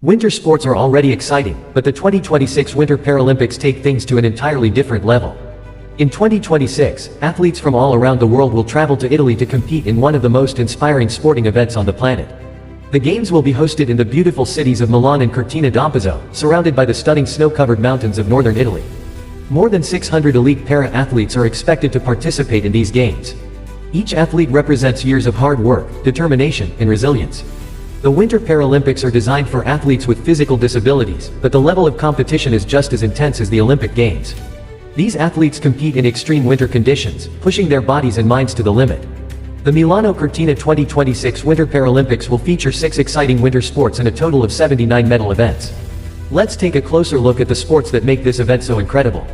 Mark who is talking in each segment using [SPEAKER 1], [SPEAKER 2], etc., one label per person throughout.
[SPEAKER 1] Winter sports are already exciting, but the 2026 Winter Paralympics take things to an entirely different level. In 2026, athletes from all around the world will travel to Italy to compete in one of the most inspiring sporting events on the planet. The Games will be hosted in the beautiful cities of Milan and Cortina d'Ampezzo, surrounded by the stunning snow-covered mountains of northern Italy. More than 600 elite para-athletes are expected to participate in these games. Each athlete represents years of hard work, determination, and resilience. The Winter Paralympics are designed for athletes with physical disabilities, but the level of competition is just as intense as the Olympic Games. These athletes compete in extreme winter conditions, pushing their bodies and minds to the limit. The Milano Cortina 2026 Winter Paralympics will feature 6 exciting winter sports and a total of 79 medal events. Let's take a closer look at the sports that make this event so incredible.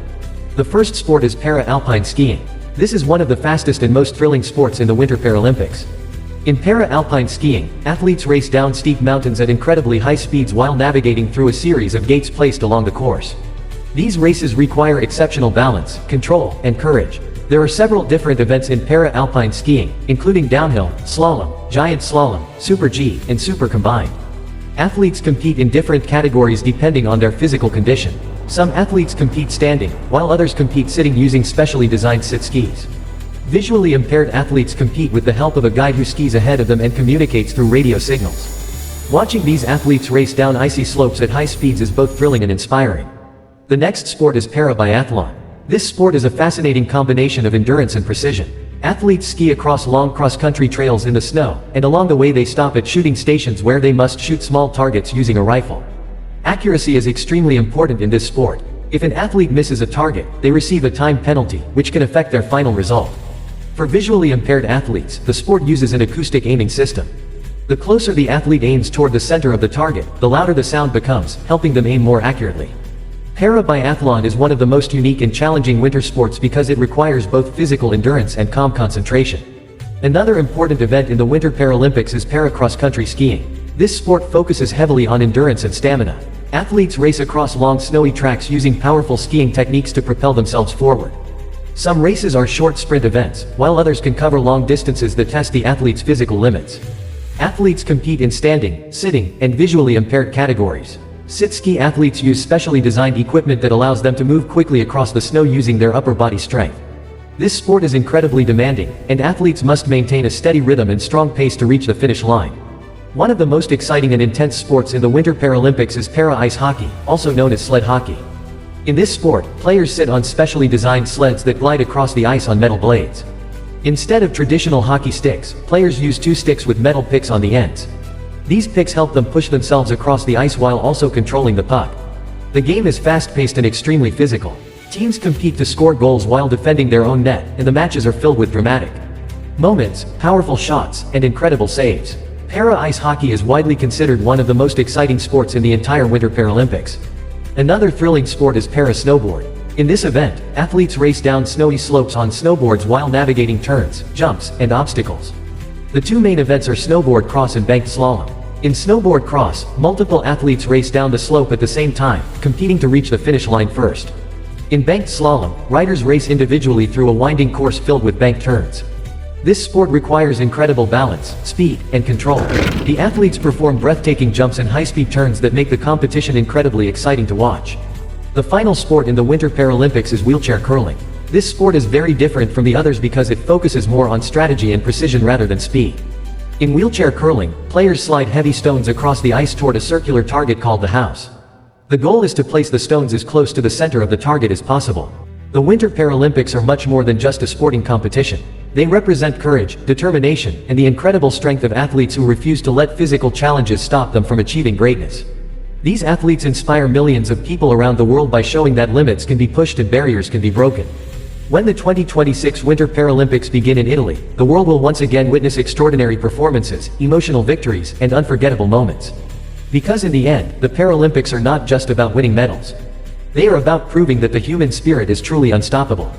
[SPEAKER 1] The first sport is para-alpine skiing. This is one of the fastest and most thrilling sports in the Winter Paralympics. In para-alpine skiing, athletes race down steep mountains at incredibly high speeds while navigating through a series of gates placed along the course. These races require exceptional balance, control, and courage. There are several different events in para-alpine skiing, including downhill, slalom, giant slalom, Super G, and Super Combined. Athletes compete in different categories depending on their physical condition. Some athletes compete standing, while others compete sitting using specially designed sit skis. Visually impaired athletes compete with the help of a guide who skis ahead of them and communicates through radio signals. Watching these athletes race down icy slopes at high speeds is both thrilling and inspiring. The next sport is para-biathlon. This sport is a fascinating combination of endurance and precision. Athletes ski across long cross-country trails in the snow, and along the way they stop at shooting stations where they must shoot small targets using a rifle. Accuracy is extremely important in this sport. If an athlete misses a target, they receive a time penalty, which can affect their final result. For visually impaired athletes, the sport uses an acoustic aiming system. The closer the athlete aims toward the center of the target, the louder the sound becomes, helping them aim more accurately. Para-biathlon is one of the most unique and challenging winter sports because it requires both physical endurance and calm concentration. Another important event in the Winter Paralympics is para-cross-country skiing. This sport focuses heavily on endurance and stamina. Athletes race across long snowy tracks using powerful skiing techniques to propel themselves forward. Some races are short sprint events, while others can cover long distances that test the athlete's physical limits. Athletes compete in standing, sitting, and visually impaired categories. Sit-ski athletes use specially designed equipment that allows them to move quickly across the snow using their upper body strength. This sport is incredibly demanding, and athletes must maintain a steady rhythm and strong pace to reach the finish line. One of the most exciting and intense sports in the Winter Paralympics is para-ice hockey, also known as sled hockey. In this sport, players sit on specially designed sleds that glide across the ice on metal blades. Instead of traditional hockey sticks, players use 2 sticks with metal picks on the ends. These picks help them push themselves across the ice while also controlling the puck. The game is fast-paced and extremely physical. Teams compete to score goals while defending their own net, and the matches are filled with dramatic moments, powerful shots, and incredible saves. Para-ice hockey is widely considered one of the most exciting sports in the entire Winter Paralympics. Another thrilling sport is para-snowboard. In this event, athletes race down snowy slopes on snowboards while navigating turns, jumps, and obstacles. The 2 main events are snowboard cross and banked slalom. In snowboard cross, multiple athletes race down the slope at the same time, competing to reach the finish line first. In banked slalom, riders race individually through a winding course filled with banked turns. This sport requires incredible balance, speed, and control. The athletes perform breathtaking jumps and high-speed turns that make the competition incredibly exciting to watch. The final sport in the Winter Paralympics is wheelchair curling. This sport is very different from the others because it focuses more on strategy and precision rather than speed. In wheelchair curling, players slide heavy stones across the ice toward a circular target called the house. The goal is to place the stones as close to the center of the target as possible. The Winter Paralympics are much more than just a sporting competition. They represent courage, determination, and the incredible strength of athletes who refuse to let physical challenges stop them from achieving greatness. These athletes inspire millions of people around the world by showing that limits can be pushed and barriers can be broken. When the 2026 Winter Paralympics begin in Italy, the world will once again witness extraordinary performances, emotional victories, and unforgettable moments. Because in the end, the Paralympics are not just about winning medals. They are about proving that the human spirit is truly unstoppable.